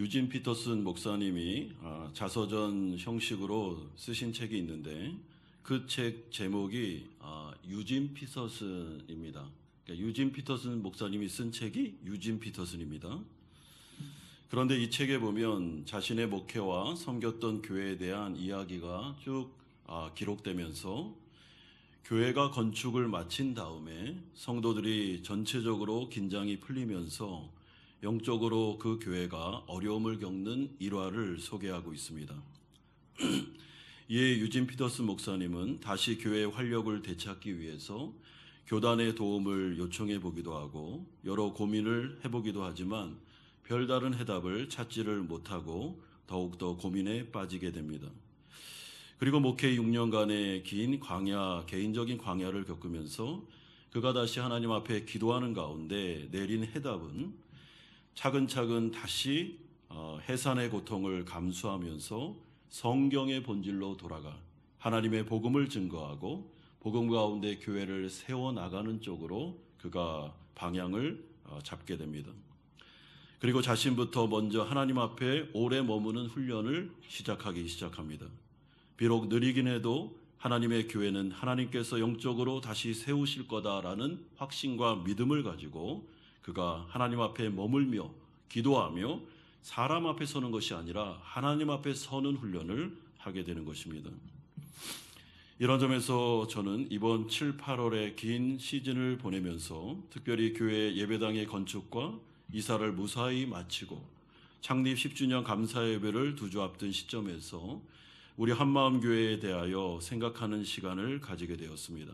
유진 피터슨 목사님이 자서전 형식으로 쓰신 책이 있는데 그 책 제목이 유진 피터슨입니다. 그러니까 유진 피터슨 목사님이 쓴 책이 유진 피터슨입니다. 그런데 이 책에 보면 자신의 목회와 섬겼던 교회에 대한 이야기가 쭉 기록되면서 교회가 건축을 마친 다음에 성도들이 전체적으로 긴장이 풀리면서 영적으로 그 교회가 어려움을 겪는 일화를 소개하고 있습니다. 이에 유진 피터슨 목사님은 다시 교회의 활력을 되찾기 위해서 교단의 도움을 요청해 보기도 하고 여러 고민을 해보기도 하지만 별다른 해답을 찾지를 못하고 더욱더 고민에 빠지게 됩니다. 그리고 목회 6년간의 긴 개인적인 광야를 겪으면서 그가 다시 하나님 앞에 기도하는 가운데 내린 해답은 차근차근 다시 해산의 고통을 감수하면서 성경의 본질로 돌아가 하나님의 복음을 증거하고 복음 가운데 교회를 세워나가는 쪽으로 그가 방향을 잡게 됩니다. 그리고 자신부터 먼저 하나님 앞에 오래 머무는 훈련을 시작합니다. 비록 느리긴 해도 하나님의 교회는 하나님께서 영적으로 다시 세우실 거다라는 확신과 믿음을 가지고 그가 하나님 앞에 머물며 기도하며 사람 앞에 서는 것이 아니라 하나님 앞에 서는 훈련을 하게 되는 것입니다. 이런 점에서 저는 이번 7, 8월의 긴 시즌을 보내면서 특별히 교회 예배당의 건축과 이사를 무사히 마치고 창립 10주년 감사 예배를 2주 앞둔 시점에서 우리 한마음교회에 대하여 생각하는 시간을 가지게 되었습니다.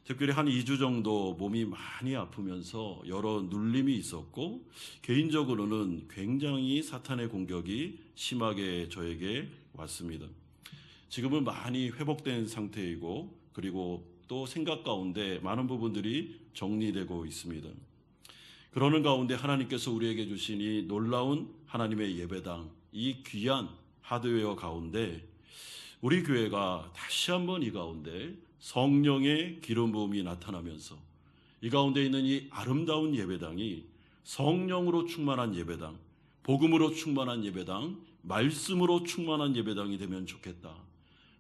특별히 한 2주 정도 몸이 많이 아프면서 여러 눌림이 있었고 개인적으로는 굉장히 사탄의 공격이 심하게 저에게 왔습니다. 지금은 많이 회복된 상태이고 그리고 또 생각 가운데 많은 부분들이 정리되고 있습니다. 그러는 가운데 하나님께서 우리에게 주신 이 놀라운 하나님의 예배당, 이 귀한 하드웨어 가운데 우리 교회가 다시 한번 이 가운데 성령의 기름 부음이 나타나면서 이 가운데 있는 이 아름다운 예배당이 성령으로 충만한 예배당, 복음으로 충만한 예배당, 말씀으로 충만한 예배당이 되면 좋겠다.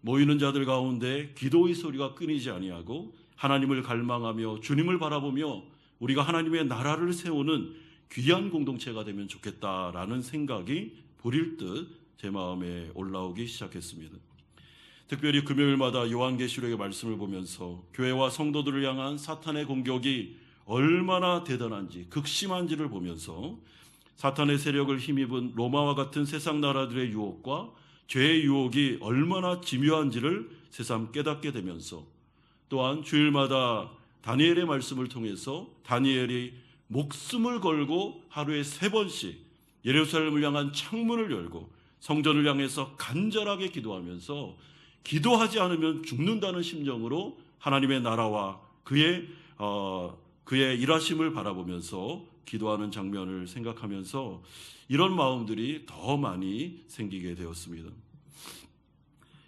모이는 자들 가운데 기도의 소리가 끊이지 아니하고 하나님을 갈망하며 주님을 바라보며 우리가 하나님의 나라를 세우는 귀한 공동체가 되면 좋겠다라는 생각이 불일 듯 제 마음에 올라오기 시작했습니다. 특별히 금요일마다 요한계시록의 말씀을 보면서 교회와 성도들을 향한 사탄의 공격이 얼마나 대단한지 극심한지를 보면서 사탄의 세력을 힘입은 로마와 같은 세상 나라들의 유혹과 죄의 유혹이 얼마나 기묘한지를 새삼 깨닫게 되면서 또한 주일마다 다니엘의 말씀을 통해서 다니엘이 목숨을 걸고 하루에 3번씩 예루살렘을 향한 창문을 열고 성전을 향해서 간절하게 기도하면서 기도하지 않으면 죽는다는 심정으로 하나님의 나라와 그의 일하심을 바라보면서 기도하는 장면을 생각하면서 이런 마음들이 더 많이 생기게 되었습니다.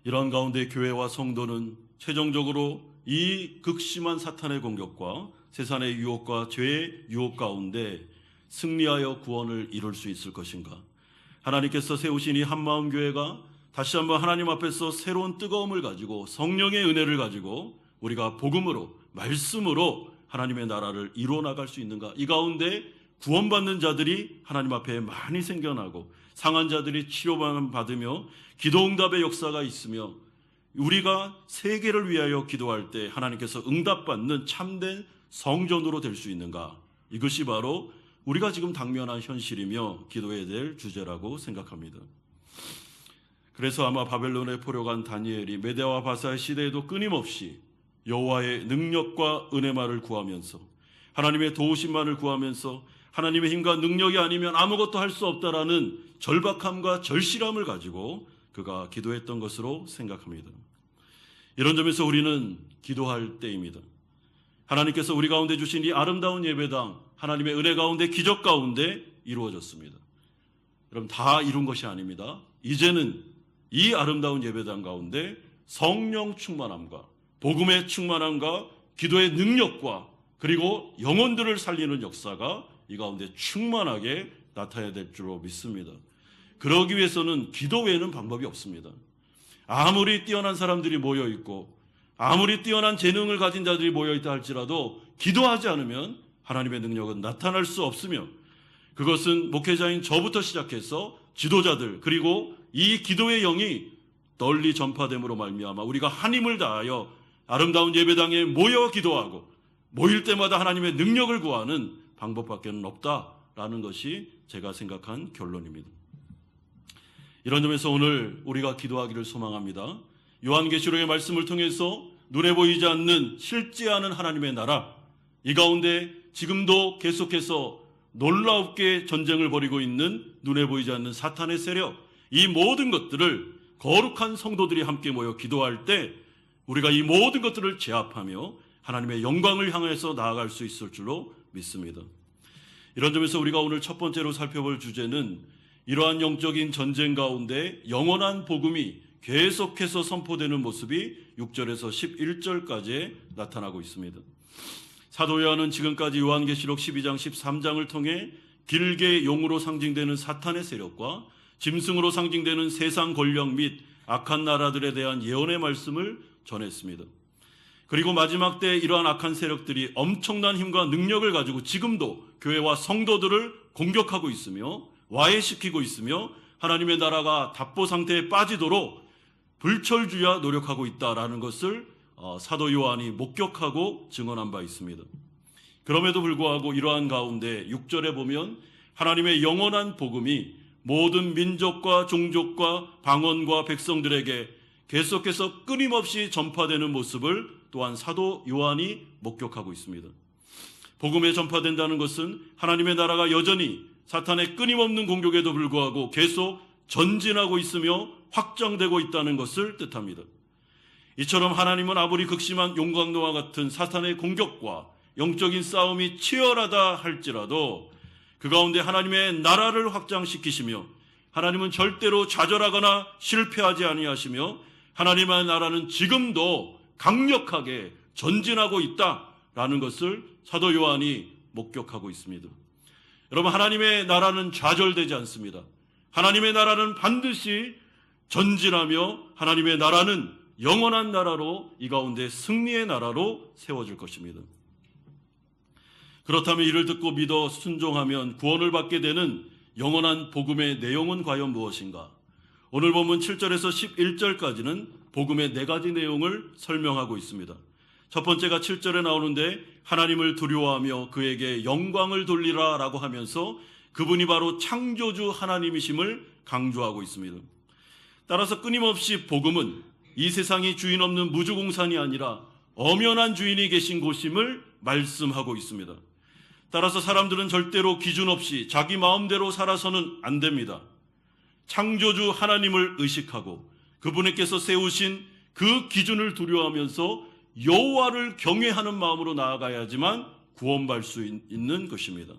이런 가운데 교회와 성도는 최종적으로 이 극심한 사탄의 공격과 세상의 유혹과 죄의 유혹 가운데 승리하여 구원을 이룰 수 있을 것인가? 하나님께서 세우신 이 한마음교회가 다시 한번 하나님 앞에서 새로운 뜨거움을 가지고 성령의 은혜를 가지고 우리가 복음으로 말씀으로 하나님의 나라를 이루어 나갈 수 있는가? 이 가운데 구원받는 자들이 하나님 앞에 많이 생겨나고 상한 자들이 치료만 받으며 기도응답의 역사가 있으며 우리가 세계를 위하여 기도할 때 하나님께서 응답받는 참된 성전으로 될 수 있는가? 이것이 바로 우리가 지금 당면한 현실이며 기도해야 될 주제라고 생각합니다. 그래서 아마 바벨론에 포로간 다니엘이 메대와 바사의 시대에도 끊임없이 여호와의 능력과 은혜만을 구하면서 하나님의 도우심만을 구하면서 하나님의 힘과 능력이 아니면 아무것도 할 수 없다라는 절박함과 절실함을 가지고 그가 기도했던 것으로 생각합니다. 이런 점에서 우리는 기도할 때입니다. 하나님께서 우리 가운데 주신 이 아름다운 예배당, 하나님의 은혜 가운데 기적 가운데 이루어졌습니다. 여러분 다 이룬 것이 아닙니다. 이제는 이 아름다운 예배당 가운데 성령 충만함과 복음의 충만함과 기도의 능력과 그리고 영혼들을 살리는 역사가 이 가운데 충만하게 나타나야 될 줄로 믿습니다. 그러기 위해서는 기도 외에는 방법이 없습니다. 아무리 뛰어난 사람들이 모여 있고 아무리 뛰어난 재능을 가진 자들이 모여 있다 할지라도 기도하지 않으면 하나님의 능력은 나타날 수 없으며, 그것은 목회자인 저부터 시작해서 지도자들 그리고 이 기도의 영이 널리 전파됨으로 말미암아 우리가 한 힘을 다하여 아름다운 예배당에 모여 기도하고 모일 때마다 하나님의 능력을 구하는 방법밖에는 없다라는 것이 제가 생각한 결론입니다. 이런 점에서 오늘 우리가 기도하기를 소망합니다. 요한계시록의 말씀을 통해서 눈에 보이지 않는 실제하는 하나님의 나라, 이 가운데 지금도 계속해서 놀랍게 전쟁을 벌이고 있는 눈에 보이지 않는 사탄의 세력, 이 모든 것들을 거룩한 성도들이 함께 모여 기도할 때 우리가 이 모든 것들을 제압하며 하나님의 영광을 향해서 나아갈 수 있을 줄로 믿습니다. 이런 점에서 우리가 오늘 첫 번째로 살펴볼 주제는 이러한 영적인 전쟁 가운데 영원한 복음이 계속해서 선포되는 모습이 6절에서 11절까지 나타나고 있습니다. 사도 요한은 지금까지 요한계시록 12장 13장을 통해 길게 용으로 상징되는 사탄의 세력과 짐승으로 상징되는 세상 권력 및 악한 나라들에 대한 예언의 말씀을 전했습니다. 그리고 마지막 때 이러한 악한 세력들이 엄청난 힘과 능력을 가지고 지금도 교회와 성도들을 공격하고 있으며 와해시키고 있으며 하나님의 나라가 답보 상태에 빠지도록 불철주야 노력하고 있다라는 것을 사도 요한이 목격하고 증언한 바 있습니다. 그럼에도 불구하고 이러한 가운데 6절에 보면 하나님의 영원한 복음이 모든 민족과 종족과 방언과 백성들에게 계속해서 끊임없이 전파되는 모습을 또한 사도 요한이 목격하고 있습니다. 복음에 전파된다는 것은 하나님의 나라가 여전히 사탄의 끊임없는 공격에도 불구하고 계속 전진하고 있으며 확장되고 있다는 것을 뜻합니다. 이처럼 하나님은 아무리 극심한 용광로와 같은 사탄의 공격과 영적인 싸움이 치열하다 할지라도 그 가운데 하나님의 나라를 확장시키시며 하나님은 절대로 좌절하거나 실패하지 아니하시며 하나님의 나라는 지금도 강력하게 전진하고 있다라는 것을 사도 요한이 목격하고 있습니다. 여러분, 하나님의 나라는 좌절되지 않습니다. 하나님의 나라는 반드시 전진하며 하나님의 나라는 영원한 나라로 이 가운데 승리의 나라로 세워질 것입니다. 그렇다면 이를 듣고 믿어 순종하면 구원을 받게 되는 영원한 복음의 내용은 과연 무엇인가? 오늘 본문 7절에서 11절까지는 복음의 4가지 내용을 설명하고 있습니다. 첫 번째가 7절에 나오는데 하나님을 두려워하며 그에게 영광을 돌리라 라고 하면서 그분이 바로 창조주 하나님이심을 강조하고 있습니다. 따라서 끊임없이 복음은 이 세상이 주인 없는 무주공산이 아니라 엄연한 주인이 계신 곳임을 말씀하고 있습니다. 따라서 사람들은 절대로 기준 없이 자기 마음대로 살아서는 안 됩니다. 창조주 하나님을 의식하고 그분께서 세우신 그 기준을 두려워하면서 여호와를 경외하는 마음으로 나아가야지만 구원받을 수 있는 것입니다.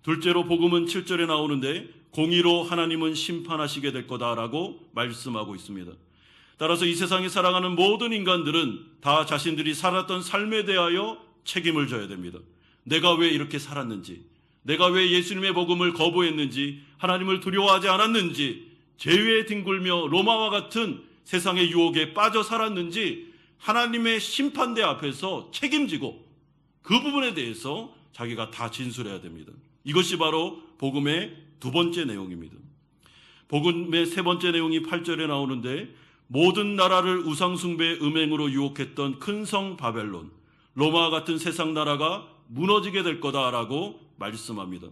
둘째로 복음은 7절에 나오는데 공의로 하나님은 심판하시게 될 거다라고 말씀하고 있습니다. 따라서 이 세상에 살아가는 모든 인간들은 다 자신들이 살았던 삶에 대하여 책임을 져야 됩니다. 내가 왜 이렇게 살았는지, 내가 왜 예수님의 복음을 거부했는지, 하나님을 두려워하지 않았는지, 죄에 뒹굴며 로마와 같은 세상의 유혹에 빠져 살았는지 하나님의 심판대 앞에서 책임지고 그 부분에 대해서 자기가 다 진술해야 됩니다. 이것이 바로 복음의 두 번째 내용입니다. 복음의 세 번째 내용이 8절에 나오는데 모든 나라를 우상숭배의 음행으로 유혹했던 큰 성 바벨론, 로마와 같은 세상 나라가 무너지게 될 거다라고 말씀합니다.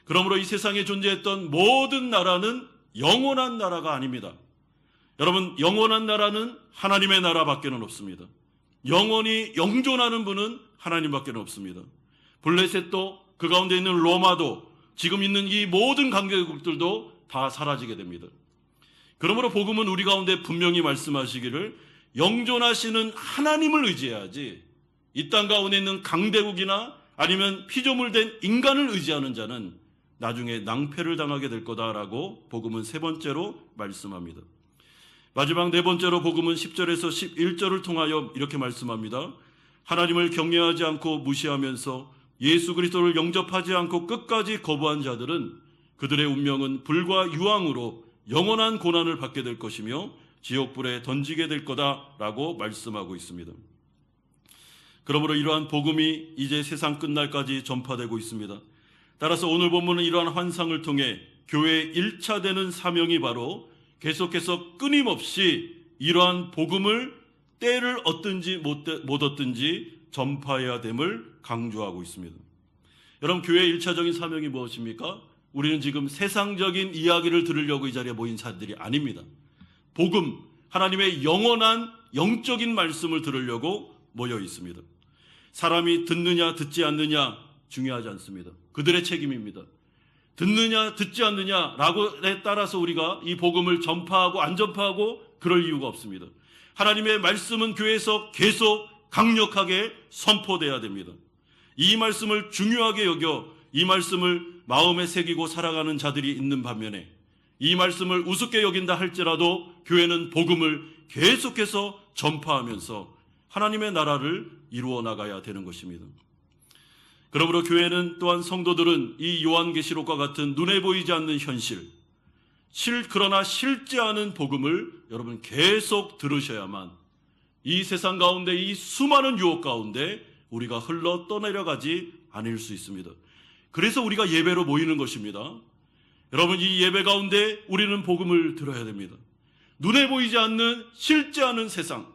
그러므로 이 세상에 존재했던 모든 나라는 영원한 나라가 아닙니다. 여러분, 영원한 나라는 하나님의 나라밖에는 없습니다. 영원히 영존하는 분은 하나님밖에는 없습니다. 블레셋도 그 가운데 있는 로마도 지금 있는 이 모든 강대국들도 다 사라지게 됩니다. 그러므로 복음은 우리 가운데 분명히 말씀하시기를 영존하시는 하나님을 의지해야지 이 땅 가운데 있는 강대국이나 아니면 피조물된 인간을 의지하는 자는 나중에 낭패를 당하게 될 거다라고 복음은 세 번째로 말씀합니다. 마지막 네 번째로 복음은 10절에서 11절을 통하여 이렇게 말씀합니다. 하나님을 경외하지 않고 무시하면서 예수 그리스도를 영접하지 않고 끝까지 거부한 자들은 그들의 운명은 불과 유황으로 영원한 고난을 받게 될 것이며 지옥불에 던지게 될 거다라고 말씀하고 있습니다. 그러므로 이러한 복음이 이제 세상 끝날까지 전파되고 있습니다. 따라서 오늘 본문은 이러한 환상을 통해 교회의 1차 되는 사명이 바로 계속해서 끊임없이 이러한 복음을 때를 얻든지 못 얻든지 전파해야 됨을 강조하고 있습니다. 여러분, 교회의 1차적인 사명이 무엇입니까? 우리는 지금 세상적인 이야기를 들으려고 이 자리에 모인 자들이 아닙니다. 복음, 하나님의 영원한 영적인 말씀을 들으려고 모여 있습니다. 사람이 듣느냐 듣지 않느냐 중요하지 않습니다. 그들의 책임입니다. 듣느냐 듣지 않느냐라고에 따라서 우리가 이 복음을 전파하고 안 전파하고 그럴 이유가 없습니다. 하나님의 말씀은 교회에서 계속 강력하게 선포돼야 됩니다. 이 말씀을 중요하게 여겨 이 말씀을 마음에 새기고 살아가는 자들이 있는 반면에 이 말씀을 우습게 여긴다 할지라도 교회는 복음을 계속해서 전파하면서 하나님의 나라를 이루어 나가야 되는 것입니다. 그러므로 교회는 또한 성도들은 이 요한계시록과 같은 눈에 보이지 않는 현실, 그러나 실제 않은 복음을 여러분 계속 들으셔야만 이 세상 가운데 이 수많은 유혹 가운데 우리가 흘러 떠내려가지 않을 수 있습니다. 그래서 우리가 예배로 모이는 것입니다. 여러분, 이 예배 가운데 우리는 복음을 들어야 됩니다. 눈에 보이지 않는 실제 않은 세상,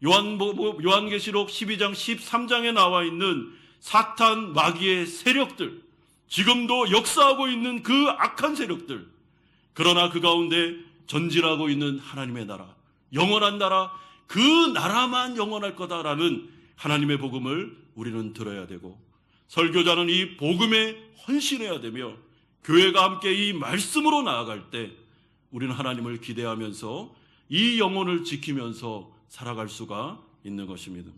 요한계시록 12장 13장에 나와 있는 사탄 마귀의 세력들, 지금도 역사하고 있는 그 악한 세력들, 그러나 그 가운데 전진하고 있는 하나님의 나라, 영원한 나라, 그 나라만 영원할 거다라는 하나님의 복음을 우리는 들어야 되고, 설교자는 이 복음에 헌신해야 되며 교회가 함께 이 말씀으로 나아갈 때 우리는 하나님을 기대하면서 이 영혼을 지키면서 살아갈 수가 있는 것입니다.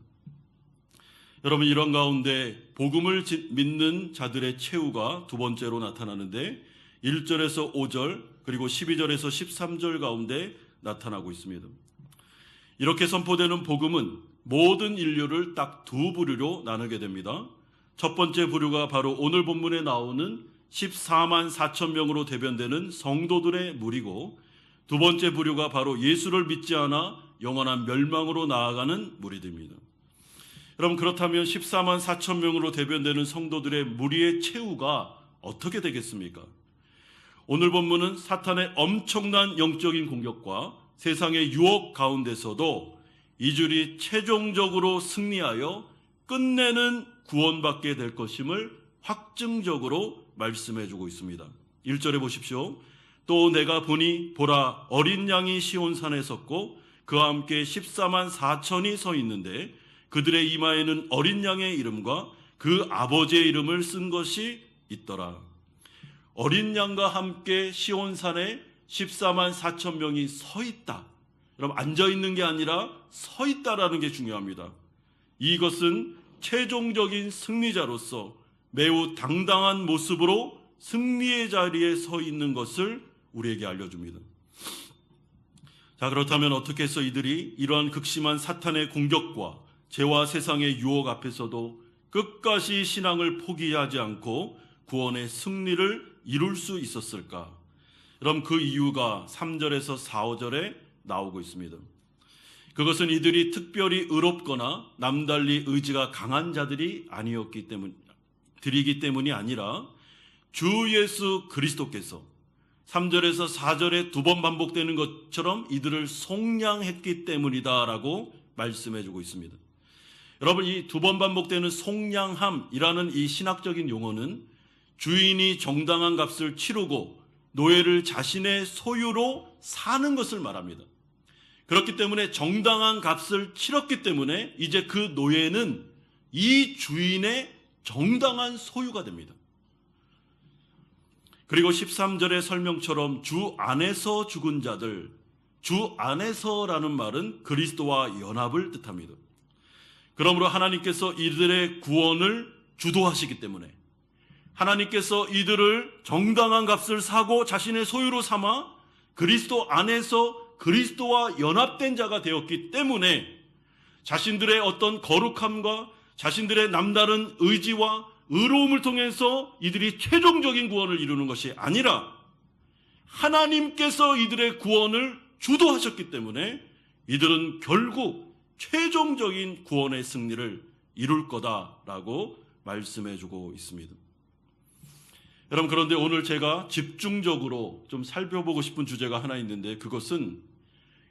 여러분, 이런 가운데 복음을 믿는 자들의 최후가 두 번째로 나타나는데 1절에서 5절 그리고 12절에서 13절 가운데 나타나고 있습니다. 이렇게 선포되는 복음은 모든 인류를 딱 두 부류로 나누게 됩니다. 첫 번째 부류가 바로 오늘 본문에 나오는 14만 4천 명으로 대변되는 성도들의 무리고, 두 번째 부류가 바로 예수를 믿지 않아 영원한 멸망으로 나아가는 무리들입니다. 여러분, 그렇다면 14만 4천 명으로 대변되는 성도들의 무리의 최후가 어떻게 되겠습니까? 오늘 본문은 사탄의 엄청난 영적인 공격과 세상의 유혹 가운데서도 이들이 최종적으로 승리하여 끝내는 구원받게 될 것임을 확증적으로 말씀해주고 있습니다. 1절에 보십시오. 또 내가 보니 보라, 어린 양이 시온산에 섰고 그와 함께 14만 4천이 서 있는데 그들의 이마에는 어린 양의 이름과 그 아버지의 이름을 쓴 것이 있더라. 어린 양과 함께 시온산에 14만 4천 명이 서 있다. 여러분, 앉아 있는 게 아니라 서 있다라는 게 중요합니다. 이것은 최종적인 승리자로서 매우 당당한 모습으로 승리의 자리에 서 있는 것을 우리에게 알려줍니다. 자, 그렇다면 어떻게 해서 이들이 이러한 극심한 사탄의 공격과 죄와 세상의 유혹 앞에서도 끝까지 신앙을 포기하지 않고 구원의 승리를 이룰 수 있었을까? 그럼 그 이유가 3절에서 4, 5절에 나오고 있습니다. 그것은 이들이 특별히 의롭거나 남달리 의지가 강한 자들이 아니었기 때문이 아니라 주 예수 그리스도께서 3절에서 4절에 두 번 반복되는 것처럼 이들을 속량했기 때문이다라고 말씀해주고 있습니다. 여러분, 이 두 번 반복되는 속량함이라는 이 신학적인 용어는 주인이 정당한 값을 치르고 노예를 자신의 소유로 사는 것을 말합니다. 그렇기 때문에 정당한 값을 치렀기 때문에 이제 그 노예는 이 주인의 정당한 소유가 됩니다. 그리고 13절의 설명처럼 주 안에서 죽은 자들, 주 안에서라는 말은 그리스도와 연합을 뜻합니다. 그러므로 하나님께서 이들의 구원을 주도하시기 때문에 하나님께서 이들을 정당한 값을 사고 자신의 소유로 삼아 그리스도 안에서 그리스도와 연합된 자가 되었기 때문에 자신들의 어떤 거룩함과 자신들의 남다른 의지와 의로움을 통해서 이들이 최종적인 구원을 이루는 것이 아니라 하나님께서 이들의 구원을 주도하셨기 때문에 이들은 결국 최종적인 구원의 승리를 이룰 거다라고 말씀해주고 있습니다. 여러분, 그런데 오늘 제가 집중적으로 좀 살펴보고 싶은 주제가 하나 있는데, 그것은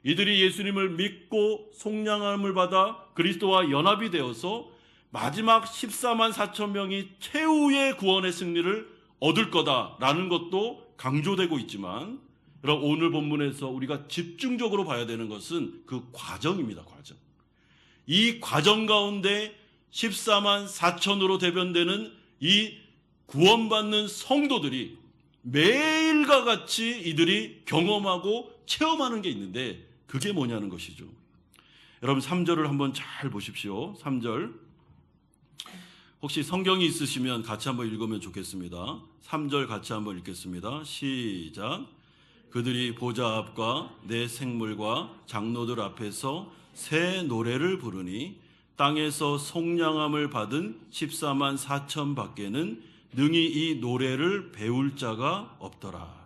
이들이 예수님을 믿고 속량함을 받아 그리스도와 연합이 되어서 마지막 14만 4천 명이 최후의 구원의 승리를 얻을 거다라는 것도 강조되고 있지만, 여러분, 오늘 본문에서 우리가 집중적으로 봐야 되는 것은 그 과정입니다. 과정. 이 과정 가운데 14만 4천으로 대변되는 이 구원받는 성도들이 매일과 같이 이들이 경험하고 체험하는 게 있는데, 그게 뭐냐는 것이죠. 여러분, 3절을 한번 잘 보십시오. 3절. 혹시 성경이 있으시면 같이 한번 읽으면 좋겠습니다. 3절 같이 한번 읽겠습니다. 시작. 그들이 보좌 앞과 내 생물과 장로들 앞에서 새 노래를 부르니 땅에서 속량함을 받은 14만 4천 밖에는 능히 이 노래를 배울 자가 없더라.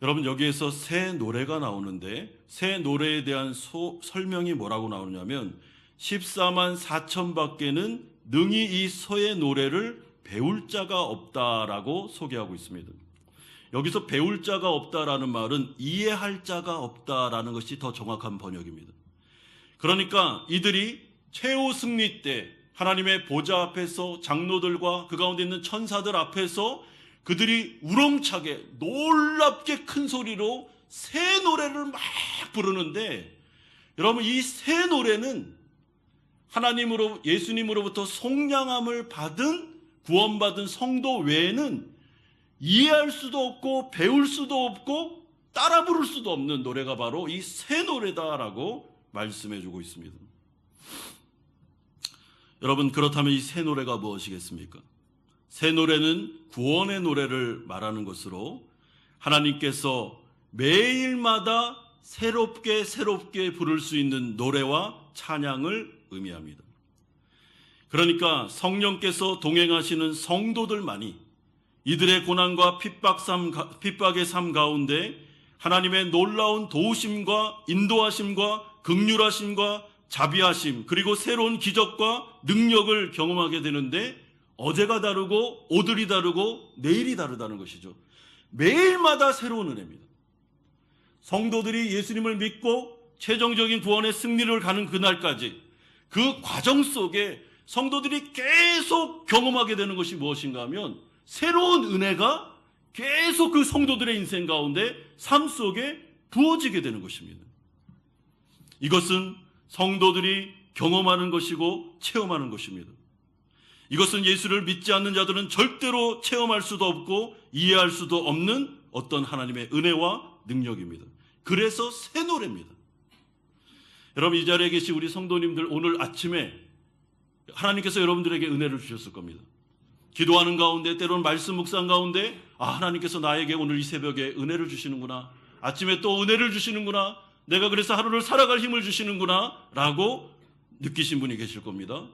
여러분, 여기에서 새 노래가 나오는데, 새 노래에 대한 설명이 뭐라고 나오냐면 14만 4천 밖에는 능히 이 새 노래를 배울 자가 없다라고 소개하고 있습니다. 여기서 배울 자가 없다라는 말은 이해할 자가 없다라는 것이 더 정확한 번역입니다. 그러니까 이들이 최후 승리 때 하나님의 보좌 앞에서 장로들과 그 가운데 있는 천사들 앞에서 그들이 우렁차게 놀랍게 큰 소리로 새 노래를 막 부르는데, 여러분, 이 새 노래는 하나님으로, 예수님으로부터 속량함을 받은 구원받은 성도 외에는 이해할 수도 없고 배울 수도 없고 따라 부를 수도 없는 노래가 바로 이 새 노래다라고 말씀해주고 있습니다. 여러분, 그렇다면 이 새 노래가 무엇이겠습니까? 새 노래는 구원의 노래를 말하는 것으로 하나님께서 매일마다 새롭게 부를 수 있는 노래와 찬양을 의미합니다. 그러니까 성령께서 동행하시는 성도들만이 이들의 고난과 핍박의 삶 가운데 하나님의 놀라운 도우심과 인도하심과 긍휼하심과 자비하심, 그리고 새로운 기적과 능력을 경험하게 되는데, 어제가 다르고 오늘이 다르고 내일이 다르다는 것이죠. 매일마다 새로운 은혜입니다. 성도들이 예수님을 믿고 최종적인 구원의 승리를 가는 그날까지 그 과정 속에 성도들이 계속 경험하게 되는 것이 무엇인가 하면 새로운 은혜가 계속 그 성도들의 인생 가운데 삶 속에 부어지게 되는 것입니다. 이것은 성도들이 경험하는 것이고 체험하는 것입니다. 이것은 예수를 믿지 않는 자들은 절대로 체험할 수도 없고 이해할 수도 없는 어떤 하나님의 은혜와 능력입니다. 그래서 새 노래입니다. 여러분, 이 자리에 계신 우리 성도님들, 오늘 아침에 하나님께서 여러분들에게 은혜를 주셨을 겁니다. 기도하는 가운데, 때로는 말씀 묵상 가운데, 하나님께서 나에게 오늘 이 새벽에 은혜를 주시는구나, 아침에 또 은혜를 주시는구나, 내가 그래서 하루를 살아갈 힘을 주시는구나 라고 느끼신 분이 계실 겁니다.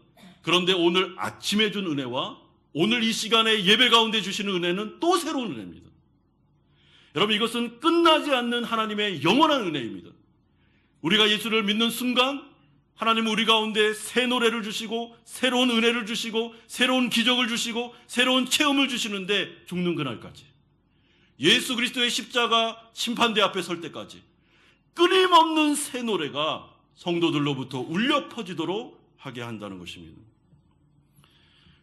그런데 오늘 아침에 준 은혜와 오늘 이 시간에 예배 가운데 주시는 은혜는 또 새로운 은혜입니다. 여러분, 이것은 끝나지 않는 하나님의 영원한 은혜입니다. 우리가 예수를 믿는 순간 하나님은 우리 가운데 새 노래를 주시고 새로운 은혜를 주시고 새로운 기적을 주시고 새로운 체험을 주시는데, 죽는 그날까지, 예수 그리스도의 십자가 심판대 앞에 설 때까지 끊임없는 새 노래가 성도들로부터 울려 퍼지도록 하게 한다는 것입니다.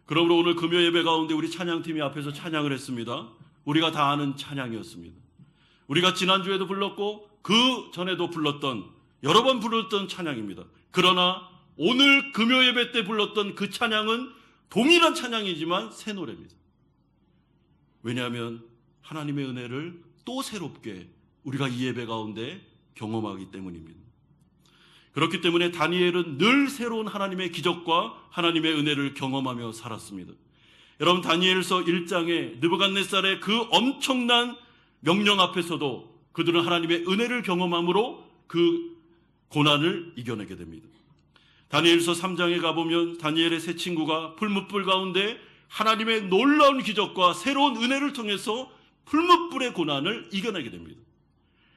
그러므로 오늘 금요 예배 가운데 우리 찬양팀이 앞에서 찬양을 했습니다. 우리가 다 아는 찬양이었습니다. 우리가 지난주에도 불렀고 그 전에도 불렀던, 여러 번 불렀던 찬양입니다. 그러나 오늘 금요 예배 때 불렀던 그 찬양은 동일한 찬양이지만 새 노래입니다. 왜냐하면 하나님의 은혜를 또 새롭게 우리가 이 예배 가운데 경험하기 때문입니다. 그렇기 때문에 다니엘은 늘 새로운 하나님의 기적과 하나님의 은혜를 경험하며 살았습니다. 여러분, 다니엘서 1장에 느부갓네살의 그 엄청난 명령 앞에서도 그들은 하나님의 은혜를 경험함으로 그 고난을 이겨내게 됩니다. 다니엘서 3장에 가보면 다니엘의 세 친구가 풀무불 가운데 하나님의 놀라운 기적과 새로운 은혜를 통해서 풀무불의 고난을 이겨내게 됩니다.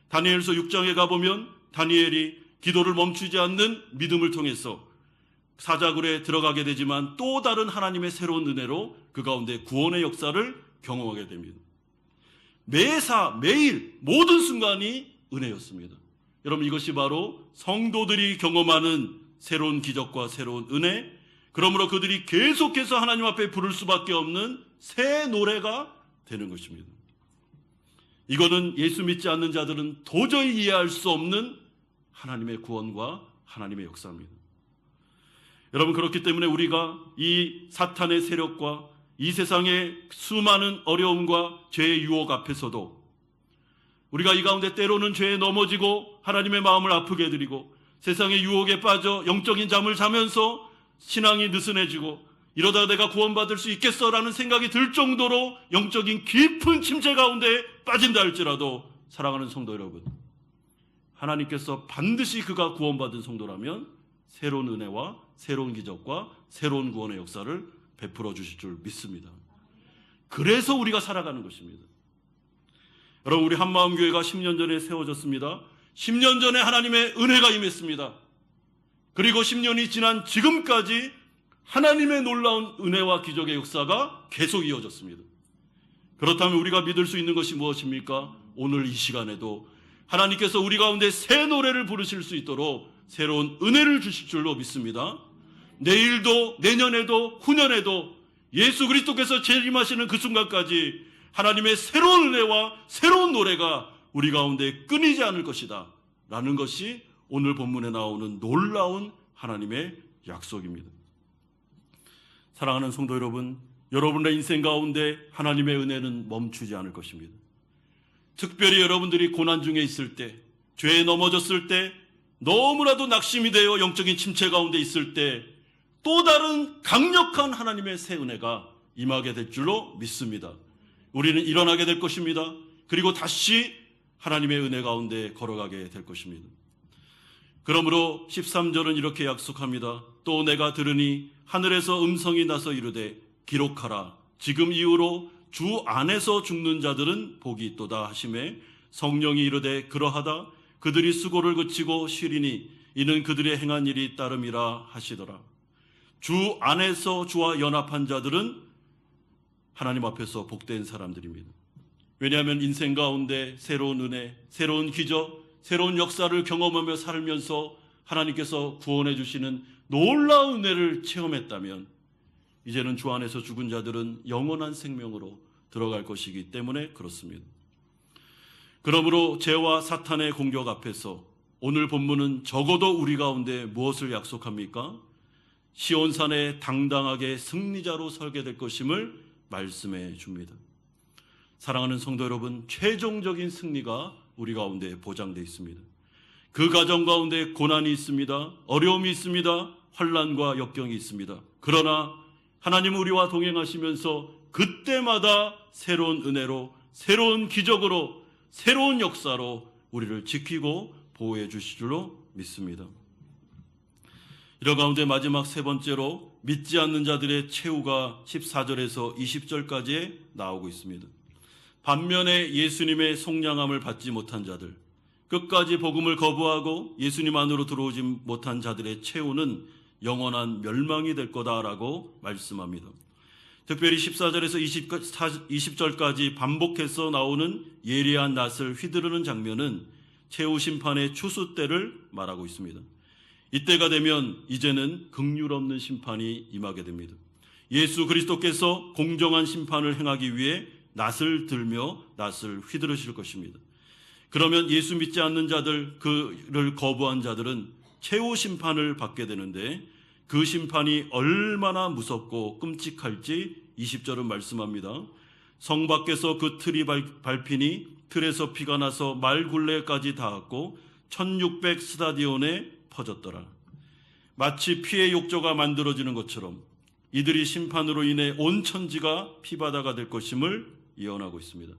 다니엘서 6장에 가보면 다니엘이 기도를 멈추지 않는 믿음을 통해서 사자굴에 들어가게 되지만 또 다른 하나님의 새로운 은혜로 그 가운데 구원의 역사를 경험하게 됩니다. 매사 매일 모든 순간이 은혜였습니다. 여러분, 이것이 바로 성도들이 경험하는 새로운 기적과 새로운 은혜, 그러므로 그들이 계속해서 하나님 앞에 부를 수밖에 없는 새 노래가 되는 것입니다. 이거는 예수 믿지 않는 자들은 도저히 이해할 수 없는 하나님의 구원과 하나님의 역사입니다. 여러분, 그렇기 때문에 우리가 이 사탄의 세력과 이 세상의 수많은 어려움과 죄의 유혹 앞에서도 우리가 이 가운데 때로는 죄에 넘어지고 하나님의 마음을 아프게 해드리고 세상의 유혹에 빠져 영적인 잠을 자면서 신앙이 느슨해지고 이러다 내가 구원받을 수 있겠어라는 생각이 들 정도로 영적인 깊은 침체 가운데 빠진다 할지라도 사랑하는 성도 여러분, 하나님께서 반드시 그가 구원받은 성도라면 새로운 은혜와 새로운 기적과 새로운 구원의 역사를 베풀어 주실 줄 믿습니다. 그래서 우리가 살아가는 것입니다. 여러분, 우리 한마음교회가 10년 전에 세워졌습니다. 10년 전에 하나님의 은혜가 임했습니다. 그리고 10년이 지난 지금까지 하나님의 놀라운 은혜와 기적의 역사가 계속 이어졌습니다. 그렇다면 우리가 믿을 수 있는 것이 무엇입니까? 오늘 이 시간에도 하나님께서 우리 가운데 새 노래를 부르실 수 있도록 새로운 은혜를 주실 줄로 믿습니다. 내일도 내년에도 후년에도 예수 그리스도께서 재림하시는 그 순간까지 하나님의 새로운 은혜와 새로운 노래가 우리 가운데 끊이지 않을 것이다 라는 것이 오늘 본문에 나오는 놀라운 하나님의 약속입니다. 사랑하는 성도 여러분, 여러분의 인생 가운데 하나님의 은혜는 멈추지 않을 것입니다. 특별히 여러분들이 고난 중에 있을 때, 죄에 넘어졌을 때, 너무나도 낙심이 되어 영적인 침체 가운데 있을 때 또 다른 강력한 하나님의 새 은혜가 임하게 될 줄로 믿습니다. 우리는 일어나게 될 것입니다. 그리고 다시 하나님의 은혜 가운데 걸어가게 될 것입니다. 그러므로 13절은 이렇게 약속합니다. 또 내가 들으니 하늘에서 음성이 나서 이르되 기록하라. 지금 이후로 주 안에서 죽는 자들은 복이 있도다 하시매 성령이 이르되 그러하다. 그들이 수고를 그치고 쉬리니 이는 그들의 행한 일이 따름이라 하시더라. 주 안에서 주와 연합한 자들은 하나님 앞에서 복된 사람들입니다. 왜냐하면 인생 가운데 새로운 은혜, 새로운 기적, 새로운 역사를 경험하며 살면서 하나님께서 구원해 주시는 놀라운 은혜를 체험했다면 이제는 주 안에서 죽은 자들은 영원한 생명으로 들어갈 것이기 때문에 그렇습니다. 그러므로 죄와 사탄의 공격 앞에서 오늘 본문은 적어도 우리 가운데 무엇을 약속합니까? 시온산에 당당하게 승리자로 설게 될 것임을 말씀해 줍니다. 사랑하는 성도 여러분, 최종적인 승리가 우리 가운데 보장되어 있습니다. 그 과정 가운데 고난이 있습니다. 어려움이 있습니다. 환난과 역경이 있습니다. 그러나 하나님은 우리와 동행하시면서 그때마다 새로운 은혜로, 새로운 기적으로, 새로운 역사로 우리를 지키고 보호해 주실 줄로 믿습니다. 이런 가운데 마지막 세 번째로 믿지 않는 자들의 최후가 14절에서 20절까지 나오고 있습니다. 반면에 예수님의 속량함을 받지 못한 자들, 끝까지 복음을 거부하고 예수님 안으로 들어오지 못한 자들의 최후는 영원한 멸망이 될 거다라고 말씀합니다. 특별히 14절에서 20절까지 반복해서 나오는 예리한 낫을 휘두르는 장면은 최후 심판의 추수 때를 말하고 있습니다. 이때가 되면 이제는 긍휼 없는 심판이 임하게 됩니다. 예수 그리스도께서 공정한 심판을 행하기 위해 낫을 들며 낫을 휘두르실 것입니다. 그러면 예수 믿지 않는 자들, 그를 거부한 자들은 최후 심판을 받게 되는데 그 심판이 얼마나 무섭고 끔찍할지 20절은 말씀합니다. 성 밖에서 그 틀이 밟히니 틀에서 피가 나서 말 굴레까지 닿았고 1600 스타디온에 퍼졌더라. 마치 피의 욕조가 만들어지는 것처럼 이들이 심판으로 인해 온 천지가 피바다가 될 것임을 예언하고 있습니다.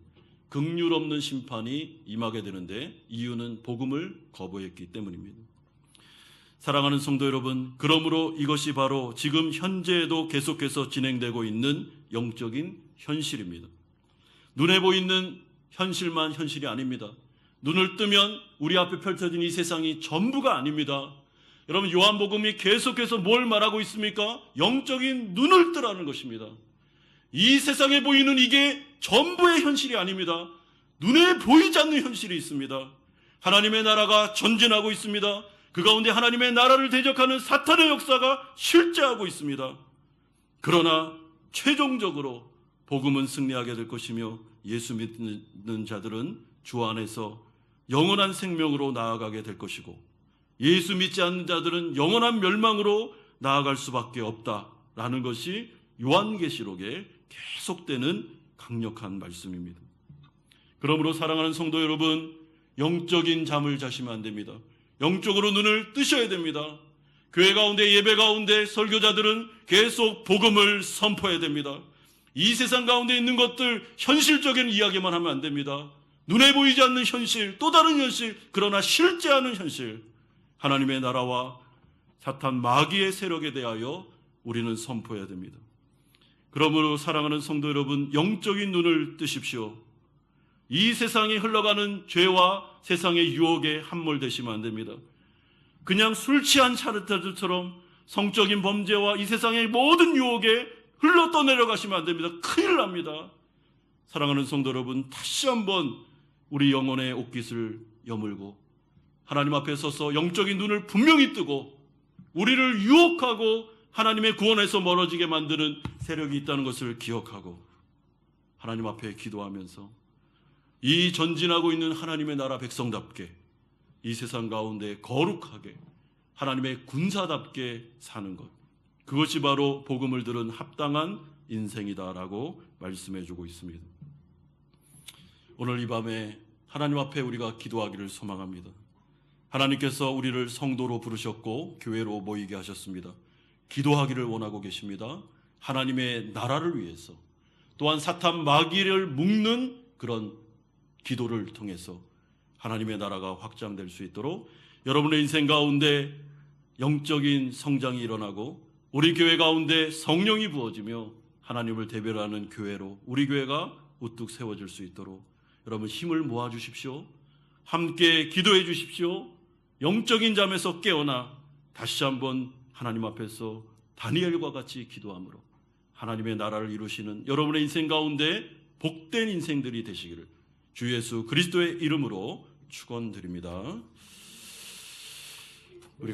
긍휼 없는 심판이 임하게 되는데 이유는 복음을 거부했기 때문입니다. 사랑하는 성도 여러분, 그러므로 이것이 바로 지금 현재에도 계속해서 진행되고 있는 영적인 현실입니다. 눈에 보이는 현실만 현실이 아닙니다. 눈을 뜨면 우리 앞에 펼쳐진 이 세상이 전부가 아닙니다. 여러분, 요한복음이 계속해서 뭘 말하고 있습니까? 영적인 눈을 뜨라는 것입니다. 이 세상에 보이는 이게 전부의 현실이 아닙니다. 눈에 보이지 않는 현실이 있습니다. 하나님의 나라가 전진하고 있습니다. 그 가운데 하나님의 나라를 대적하는 사탄의 역사가 실제하고 있습니다. 그러나 최종적으로 복음은 승리하게 될 것이며 예수 믿는 자들은 주 안에서 영원한 생명으로 나아가게 될 것이고, 예수 믿지 않는 자들은 영원한 멸망으로 나아갈 수밖에 없다라는 것이 요한계시록에 계속되는 강력한 말씀입니다. 그러므로 사랑하는 성도 여러분, 영적인 잠을 자시면 안 됩니다. 영적으로 눈을 뜨셔야 됩니다. 교회 가운데, 예배 가운데 설교자들은 계속 복음을 선포해야 됩니다. 이 세상 가운데 있는 것들 현실적인 이야기만 하면 안 됩니다. 눈에 보이지 않는 현실, 또 다른 현실, 그러나 실제하는 현실, 하나님의 나라와 사탄 마귀의 세력에 대하여 우리는 선포해야 됩니다. 그러므로 사랑하는 성도 여러분, 영적인 눈을 뜨십시오. 이 세상에 흘러가는 죄와 세상의 유혹에 함몰되시면 안 됩니다. 그냥 술 취한 차르타들처럼 성적인 범죄와 이 세상의 모든 유혹에 흘러 떠내려가시면 안 됩니다. 큰일 납니다. 사랑하는 성도 여러분, 다시 한번 우리 영혼의 옷깃을 여물고 하나님 앞에 서서 영적인 눈을 분명히 뜨고 우리를 유혹하고 하나님의 구원에서 멀어지게 만드는 세력이 있다는 것을 기억하고 하나님 앞에 기도하면서 이 전진하고 있는 하나님의 나라 백성답게 이 세상 가운데 거룩하게 하나님의 군사답게 사는 것, 그것이 바로 복음을 들은 합당한 인생이다라고 말씀해주고 있습니다. 오늘 이 밤에 하나님 앞에 우리가 기도하기를 소망합니다. 하나님께서 우리를 성도로 부르셨고 교회로 모이게 하셨습니다. 기도하기를 원하고 계십니다. 하나님의 나라를 위해서, 또한 사탄 마귀를 묶는 그런 기도를 통해서 하나님의 나라가 확장될 수 있도록 여러분의 인생 가운데 영적인 성장이 일어나고 우리 교회 가운데 성령이 부어지며 하나님을 대변하는 교회로 우리 교회가 우뚝 세워질 수 있도록 여러분 힘을 모아 주십시오. 함께 기도해 주십시오. 영적인 잠에서 깨어나 다시 한번 하나님 앞에서 다니엘과 같이 기도함으로 하나님의 나라를 이루시는 여러분의 인생 가운데 복된 인생들이 되시기를 주 예수 그리스도의 이름으로 축원드립니다.